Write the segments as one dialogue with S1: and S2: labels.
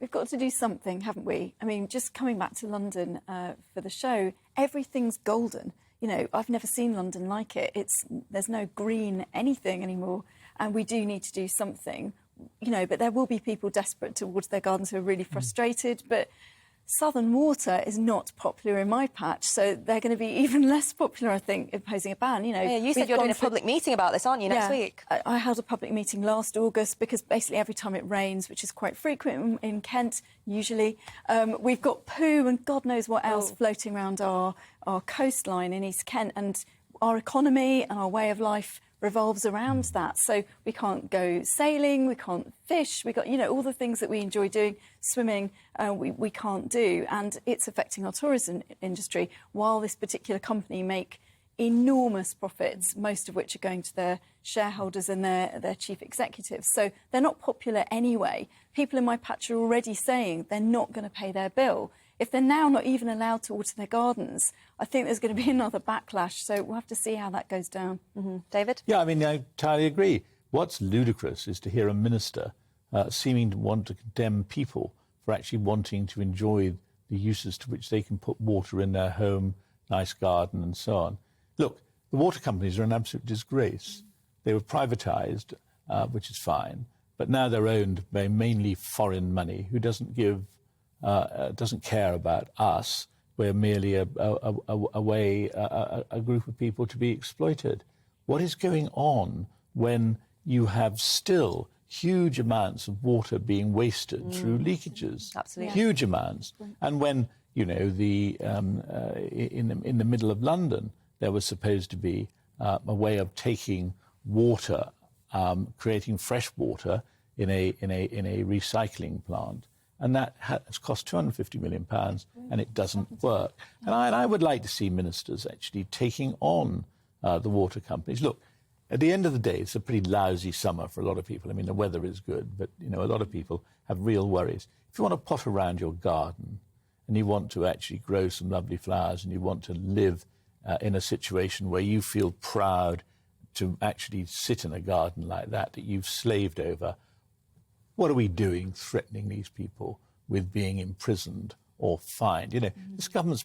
S1: We've got to do something, haven't we? I mean, just coming back to London for the show, everything's golden. You know, I've never seen London like it. There's no green anything anymore, and we do need to do something. You know, but there will be people desperate to water their gardens who are really frustrated. But Southern water is not popular in my patch, so they're going to be even less popular, I think, imposing a ban. You know,
S2: yeah, you said you're doing a public meeting about this, aren't you, next week?
S1: I held a public meeting last August because basically every time it rains, which is quite frequent in Kent, usually, we've got poo and God knows what else floating around our coastline in East Kent, and our economy and our way of life revolves around that. So we can't go sailing, we can't fish, we got, you know, all the things that we enjoy doing, swimming, we can't do. And it's affecting our tourism industry, while this particular company make enormous profits, most of which are going to their shareholders and their chief executives. So they're not popular anyway. People in my patch are already saying they're not going to pay their bill. If they're now not even allowed to water their gardens, I think there's going to be another backlash. So we'll have to see how that goes down.
S2: David?
S3: Yeah, I mean, I entirely agree. What's ludicrous is to hear a minister seeming to want to condemn people for actually wanting to enjoy the uses to which they can put water in their home, nice garden and so on. Look, the water companies are an absolute disgrace. They were privatised, which is fine, but now they're owned by mainly foreign money who doesn't care about us. We're merely a group of people to be exploited. What is going on when you have still huge amounts of water being wasted through leakages?
S2: Absolutely.
S3: Huge amounts. And when, you know, in the middle of London, there was supposed to be a way of taking water, creating fresh water in a recycling plant. And that has cost £250 million, and it doesn't work. And I would like to see ministers actually taking on the water companies. Look, at the end of the day, it's a pretty lousy summer for a lot of people. I mean, the weather is good, but, you know, a lot of people have real worries. If you want to pot around your garden and you want to actually grow some lovely flowers and you want to live in a situation where you feel proud to actually sit in a garden like that you've slaved over, what are we doing threatening these people with being imprisoned or fined? You know, this government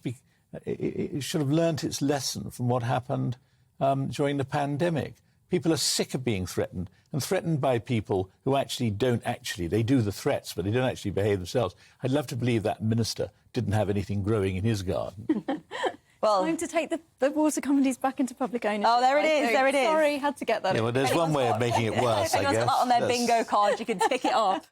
S3: it should have learnt its lesson from what happened during the pandemic. People are sick of being threatened, and threatened by people who they do the threats, but they don't actually behave themselves. I'd love to believe that minister didn't have anything growing in his garden.
S1: Well, time to take the water companies back into public ownership.
S2: Oh, there it is, there it is.
S1: Sorry, had to get that.
S3: Yeah, well, there's one way of making it worse, I guess.
S2: On their bingo card, you can tick it off.